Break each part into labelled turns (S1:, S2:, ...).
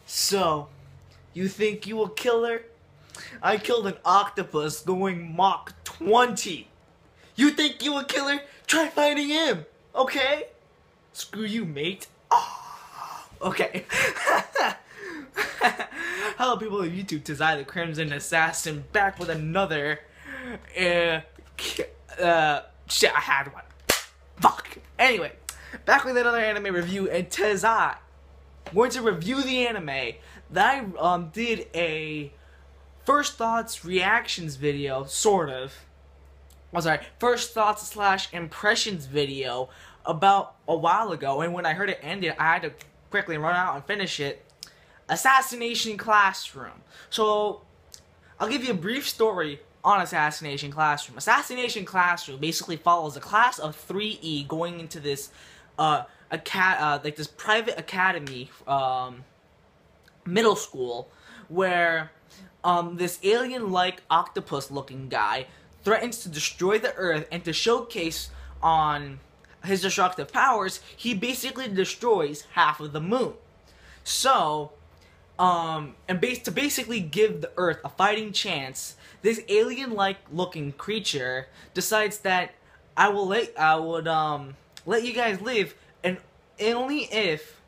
S1: So, you think you a killer? I killed an octopus going Mach 20. You think you a killer? Try fighting him, okay? Screw you, mate. Oh, okay. Hello, people of YouTube. 'Tis I, the Crimson Assassin, back with another. Shit, I had one. Fuck. Anyway, back with another anime review, and 'tis I going to review the anime that I did a first thoughts reactions video, sort of. I'm sorry, first thoughts / impressions video about a while ago, and when I heard it ended, I had to quickly run out and finish it. Assassination Classroom. So, I'll give you a brief story on Assassination Classroom. Assassination Classroom basically follows a class of 3E going into this this private academy, middle school, where this alien-like octopus-looking guy threatens to destroy the Earth, and to showcase on his destructive powers, he basically destroys half of the moon. So, to basically give the Earth a fighting chance, this alien-like looking creature decides that I would let you guys live, and only if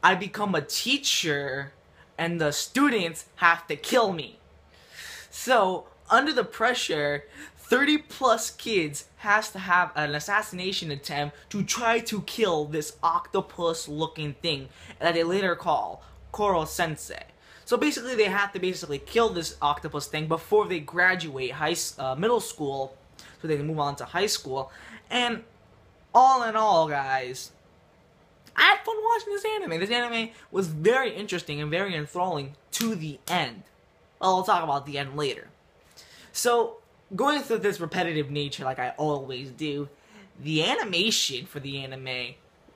S1: I become a teacher and the students have to kill me. So, under the pressure, 30+ kids has to have an assassination attempt to try to kill this octopus-looking thing that they later call Koro Sensei. So basically, they have to kill this octopus thing before they graduate middle school, so they can move on to high school. And all in all, guys, I had fun watching this anime. This anime was very interesting and very enthralling to the end. Well, we'll talk about the end later. So, going through this repetitive nature like I always do, the animation for the anime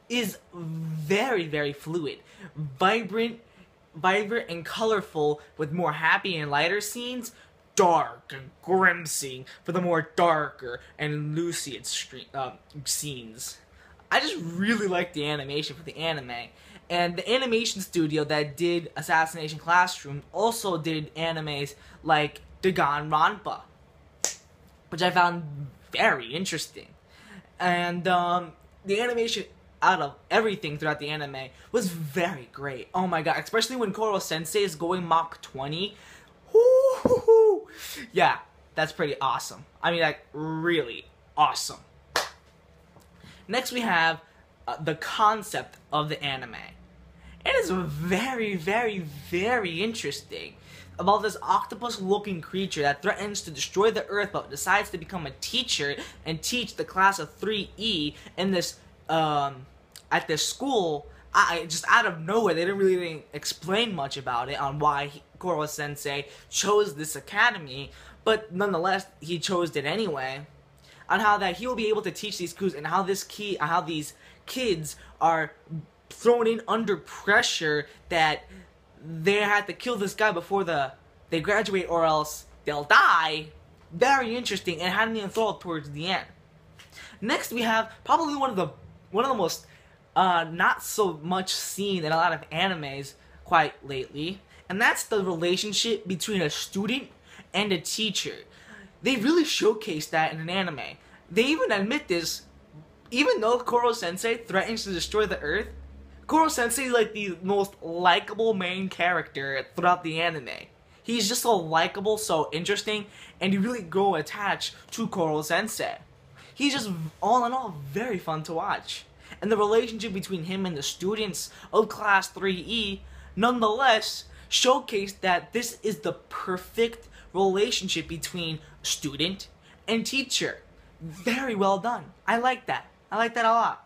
S1: is very, very fluid, vibrant and colorful, with more happy and lighter scenes, dark and grim scenes for the more darker and lucid scenes. I just really like the animation for the anime. And the animation studio that did Assassination Classroom also did animes like Danganronpa, which I found very interesting. And the animation out of everything throughout the anime was very great. Oh my god, especially when Koro Sensei is going Mach 20. Woo-hoo-hoo. Yeah, that's pretty awesome. I mean, like, really awesome. Next we have the concept of the anime. It is very, very, very interesting about this octopus-looking creature that threatens to destroy the Earth, but decides to become a teacher and teach the class of 3E in this at this school. Just out of nowhere, they didn't really explain much about it on why Koro Sensei chose this academy, but nonetheless, he chose it anyway. On how that he will be able to teach these crews, and how these kids are thrown in under pressure that they had to kill this guy before they graduate, or else they'll die. Very interesting, and had me enthralled towards the end. Next, we have probably one of the most not so much seen in a lot of animes quite lately, and that's the relationship between a student and a teacher. They really showcase that in an anime. They even admit this. Even though Koro Sensei threatens to destroy the Earth, Koro Sensei is like the most likable main character throughout the anime. He's just so likable, so interesting, and you really grow attached to Koro Sensei. He's just, all in all, very fun to watch. And the relationship between him and the students of Class 3E, nonetheless, showcased that this is the perfect relationship between student and teacher. Very well done. I like that. I like that a lot.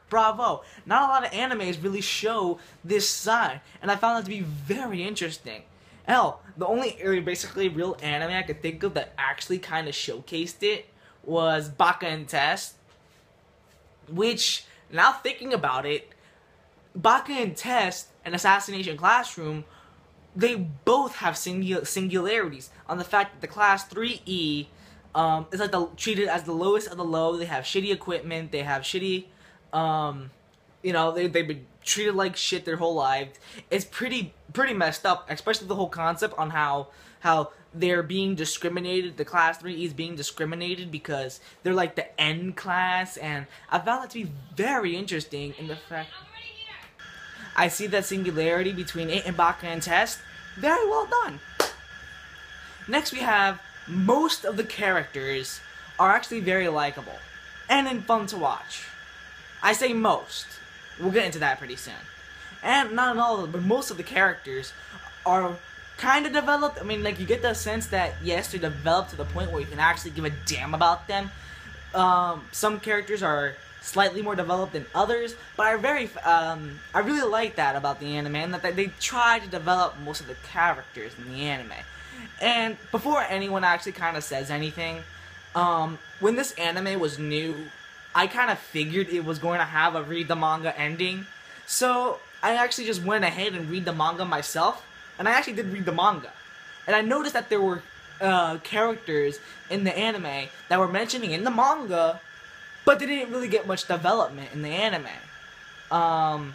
S1: Bravo. Not a lot of animes really show this side, and I found that to be very interesting. Hell, the only basically real anime I could think of that actually kind of showcased it was Baka and Test, which, now thinking about it, Baka and Test and Assassination Classroom, they both have singularities on the fact that the Class 3E is like treated as the lowest of the low. They have shitty equipment, they have shitty, you know, they've been treated like shit their whole lives. It's pretty messed up, especially the whole concept on how they're being discriminated. The class 3 is being discriminated because they're like the N class, and I found that to be very interesting in the fact I see that singularity between it and Baka and Test. Very well done. Next we have most of the characters are actually very likable and fun to watch. I say most. We'll get into that pretty soon. And not all of them, but most of the characters are kind of developed. I mean, like, you get the sense that, yes, they're developed to the point where you can actually give a damn about them. Some characters are slightly more developed than others, but I really like that about the anime, and that they try to develop most of the characters in the anime. And before anyone actually kind of says anything, when this anime was new, I kind of figured it was going to have a read the manga ending, so I actually just went ahead and read the manga myself, and I actually did read the manga. And I noticed that there were characters in the anime that were mentioning in the manga, but they didn't really get much development in the anime. And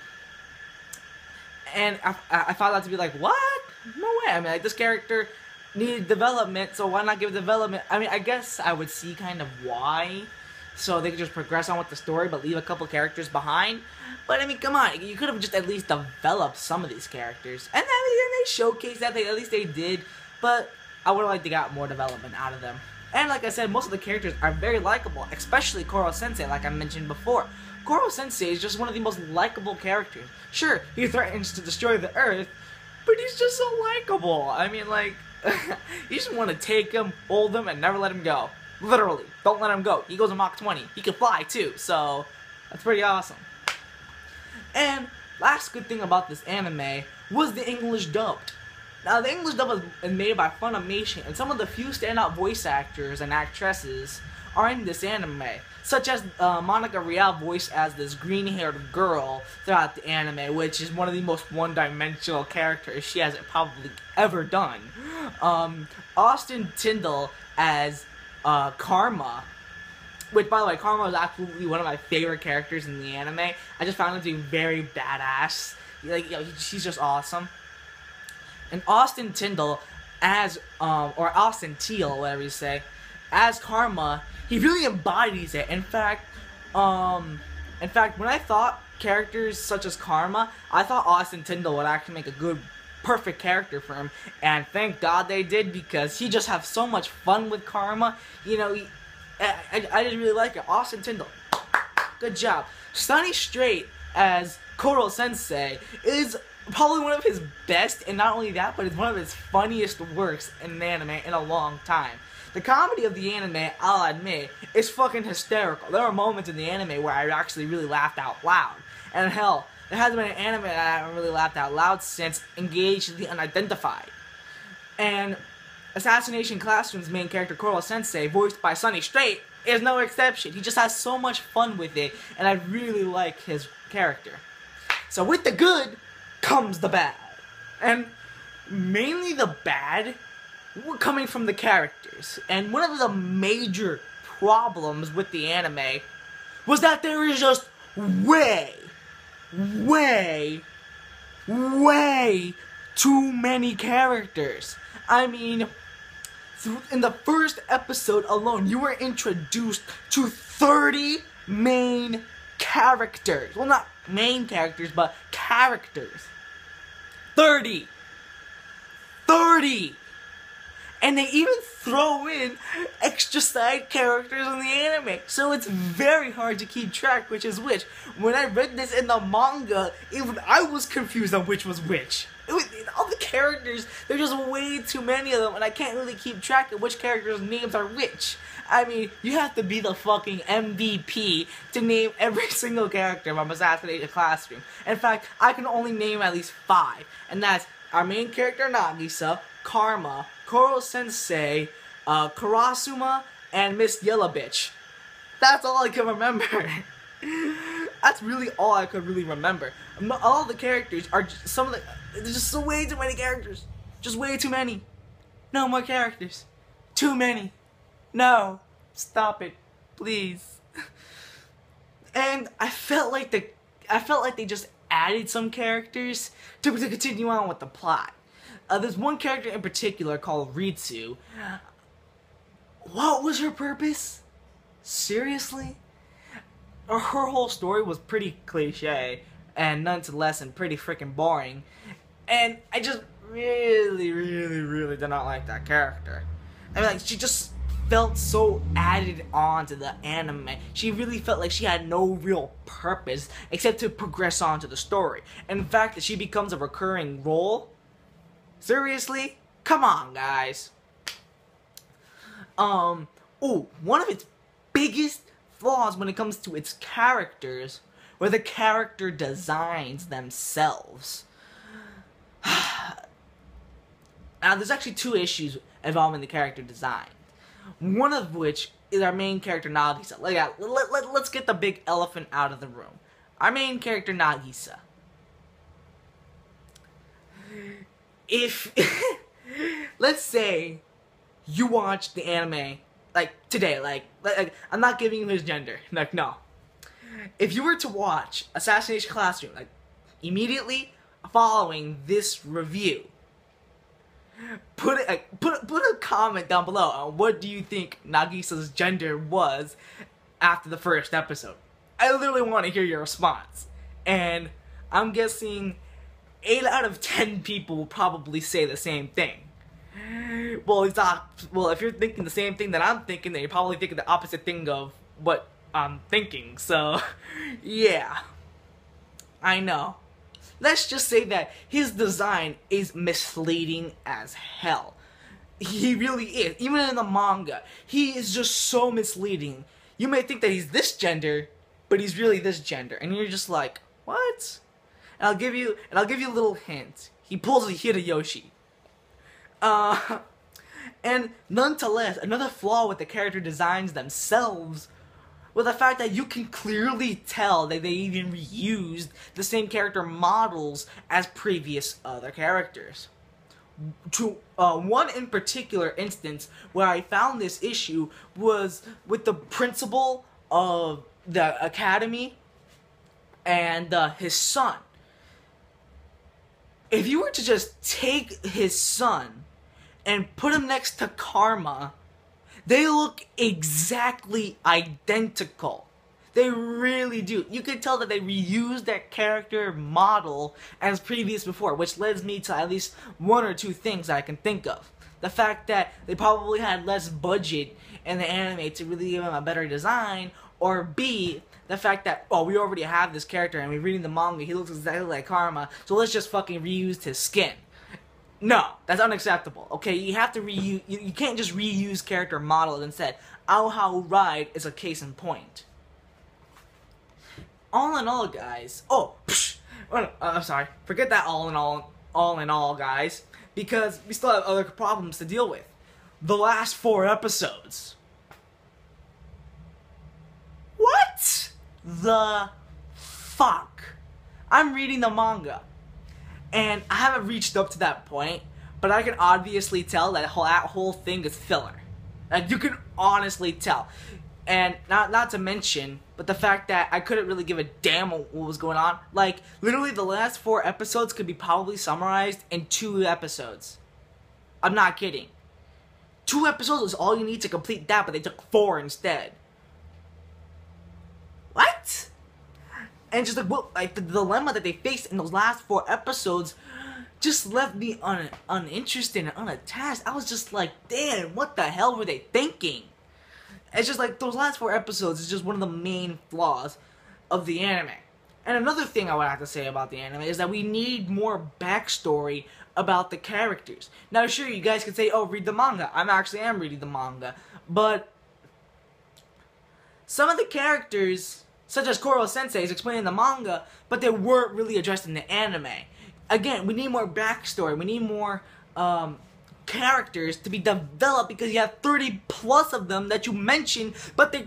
S1: I found out to be like, what? No way. I mean, like, this character needed development, so why not give development? I mean, I guess I would see kind of why, so they could just progress on with the story, but leave a couple characters behind. But I mean, come on, you could have just at least developed some of these characters, and they showcased that at least they did. But I would have liked to got more development out of them. And like I said, most of the characters are very likable, especially Koro Sensei, like I mentioned before. Koro Sensei is just one of the most likable characters. Sure, he threatens to destroy the Earth, but he's just so likable. I mean, like, you just want to take him, hold him, and never let him go. Literally, don't let him go. He goes to Mach 20. He can fly too, so that's pretty awesome. And last good thing about this anime was the English dubbed. Now, the English dub is made by Funimation, and some of the few standout voice actors and actresses are in this anime, such as Monica Rial voiced as this green-haired girl throughout the anime, which is one of the most one-dimensional characters she has probably ever done. Austin Tyndall as Karma, which, by the way, Karma is absolutely one of my favorite characters in the anime. I just found him to be very badass. Like, you know, she's just awesome. And Austin Tyndall as, or Austin Teal, whatever you say, as Karma, he really embodies it. In fact, when I thought characters such as Karma, I thought Austin Tyndall would actually make a good, perfect character for him. And thank God they did, because he just has so much fun with Karma. You know, I just really like it. Austin Tyndall, good job. Sunny Straight as Koro Sensei is probably one of his best, and not only that, but it's one of his funniest works in an anime in a long time. The comedy of the anime, I'll admit, is fucking hysterical. There are moments in the anime where I actually really laughed out loud. And hell, there hasn't been an anime that I haven't really laughed out loud since Engaged the Unidentified. And Assassination Classroom's main character, Koro Sensei, voiced by Sunny Straight, is no exception. He just has so much fun with it, and I really like his character. So with the good comes the bad. And mainly the bad were coming from the characters. And one of the major problems with the anime was that there is just way too many characters. I mean, in the first episode alone, you were introduced to 30 main characters. Well, not main characters, but characters. 30! And they even throw in extra side characters in the anime, so it's very hard to keep track which is which. When I read this in the manga, even I was confused on which was which. All the characters, there's just way too many of them, and I can't really keep track of which characters' names are which. I mean, you have to be the fucking MVP to name every single character from Assassination Classroom. In fact, I can only name at least 5, and that's our main character Nagisa, Karma, Koro Sensei, Karasuma, and Miss Yellow Bitch. That's all I can remember. That's really all I could really remember. All the characters are just, there's just way too many characters. Just way too many. No more characters. Too many. No. Stop it. Please. And I felt like they just added some characters to continue on with the plot. There's one character in particular called Ritsu. What was her purpose? Seriously? Her whole story was pretty cliche, and nonetheless, and pretty freaking boring. And I just really did not like that character. I mean, like, she just felt so added on to the anime. She really felt like she had no real purpose except to progress on to the story. And in fact, that she becomes a recurring role? Seriously? Come on, guys. One of its biggest flaws when it comes to its characters were the character designs themselves. Now, there's actually two issues involving the character design. One of which is our main character, Nagisa. Let's get the big elephant out of the room. Our main character, Nagisa. If, let's say, you watch the anime, like, today, like, I'm not giving him his gender, like, no. If you were to watch Assassination Classroom, like, immediately following this review, put a comment down below on what do you think Nagisa's gender was after the first episode. I literally want to hear your response. And I'm guessing 8 out of 10 people will probably say the same thing. Well, if you're thinking the same thing that I'm thinking, then you're probably thinking the opposite thing of what I'm thinking. So, yeah. I know. Let's just say that his design is misleading as hell. He really is. Even in the manga, he is just so misleading. You may think that he's this gender, but he's really this gender, and you're just like, what? And I'll give you a little hint. He pulls a Hideyoshi. And nonetheless, another flaw with the character designs themselves was the fact that you can clearly tell that they even reused the same character models as previous other characters. One in particular instance where I found this issue was with the principal of the academy and his son. If you were to just take his son and put him next to Karma, they look exactly identical. They really do. You can tell that they reused that character model as previous before, which leads me to at least 1 or 2 things that I can think of. The fact that they probably had less budget in the anime to really give him a better design, or B, the fact that, oh, we already have this character and we're reading the manga, he looks exactly like Karma, so let's just fucking reuse his skin. No, that's unacceptable. Okay, you have to reuse. You can't just reuse character models instead. How Ride is a case in point. All in all, guys. I'm sorry. Forget that. All in all, guys, because we still have other problems to deal with. The last 4 episodes. What the fuck? I'm reading the manga. And I haven't reached up to that point, but I can obviously tell that whole thing is filler. Like, you can honestly tell. And not to mention, but the fact that I couldn't really give a damn what was going on. Like, literally the last 4 episodes could be probably summarized in 2 episodes. I'm not kidding. 2 episodes is all you need to complete that, but they took 4 instead. What? And just like the dilemma that they faced in those last 4 episodes just left me uninterested and unattached. I was just like, damn, what the hell were they thinking? It's just like those last 4 episodes is just one of the main flaws of the anime. And another thing I would have to say about the anime is that we need more backstory about the characters. Now, sure, you guys can say, oh, read the manga. I am reading the manga. But some of the characters, such as Koro Sensei, is explained in the manga, but they weren't really addressed in the anime. Again, we need more backstory. We need more characters to be developed, because you have 30 plus of them that you mention, but they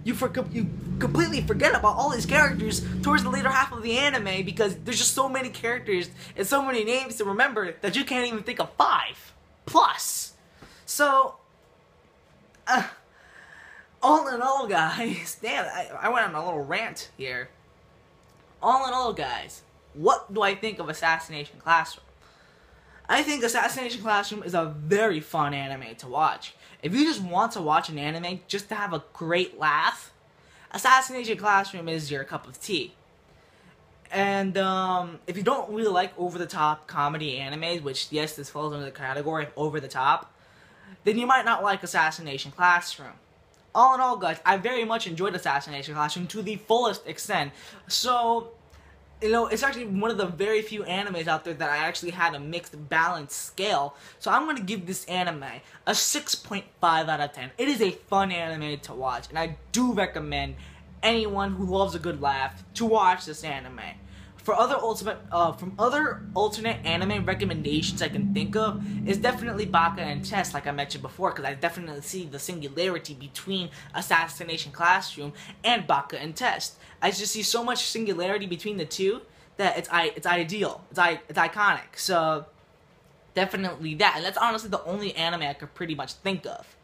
S1: you completely forget about all these characters towards the later half of the anime, because there's just so many characters and so many names to remember that you can't even think of 5 plus. So, all in all, guys, damn, I went on a little rant here. all in all, guys, what do I think of Assassination Classroom? I think Assassination Classroom is a very fun anime to watch. If you just want to watch an anime just to have a great laugh, Assassination Classroom is your cup of tea. And if you don't really like over-the-top comedy animes, which, yes, this falls under the category of over-the-top, then you might not like Assassination Classroom. All in all, guys, I very much enjoyed Assassination Classroom to the fullest extent. So, you know, it's actually one of the very few animes out there that I actually had a mixed balance scale. So I'm going to give this anime a 6.5 out of 10. It is a fun anime to watch, and I do recommend anyone who loves a good laugh to watch this anime. For other alternate anime recommendations I can think of is definitely Baka and Test, like I mentioned before, because I definitely see the singularity between Assassination Classroom and Baka and Test. I just see so much singularity between the two that it's ideal, it's iconic. So definitely that, and that's honestly the only anime I could pretty much think of.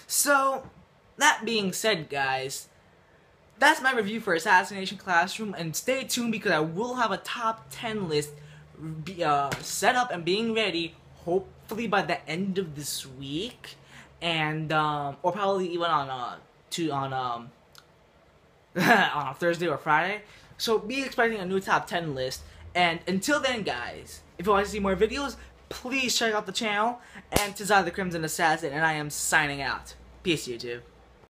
S1: So that being said, guys, that's my review for Assassination Classroom, and stay tuned because I will have a top 10 list set up and being ready, hopefully by the end of this week, and or probably even on on Thursday or Friday. So be expecting a new top 10 list, and until then, guys, if you want to see more videos, please check out the channel. And this is the Crimson Assassin, and I am signing out. Peace, YouTube.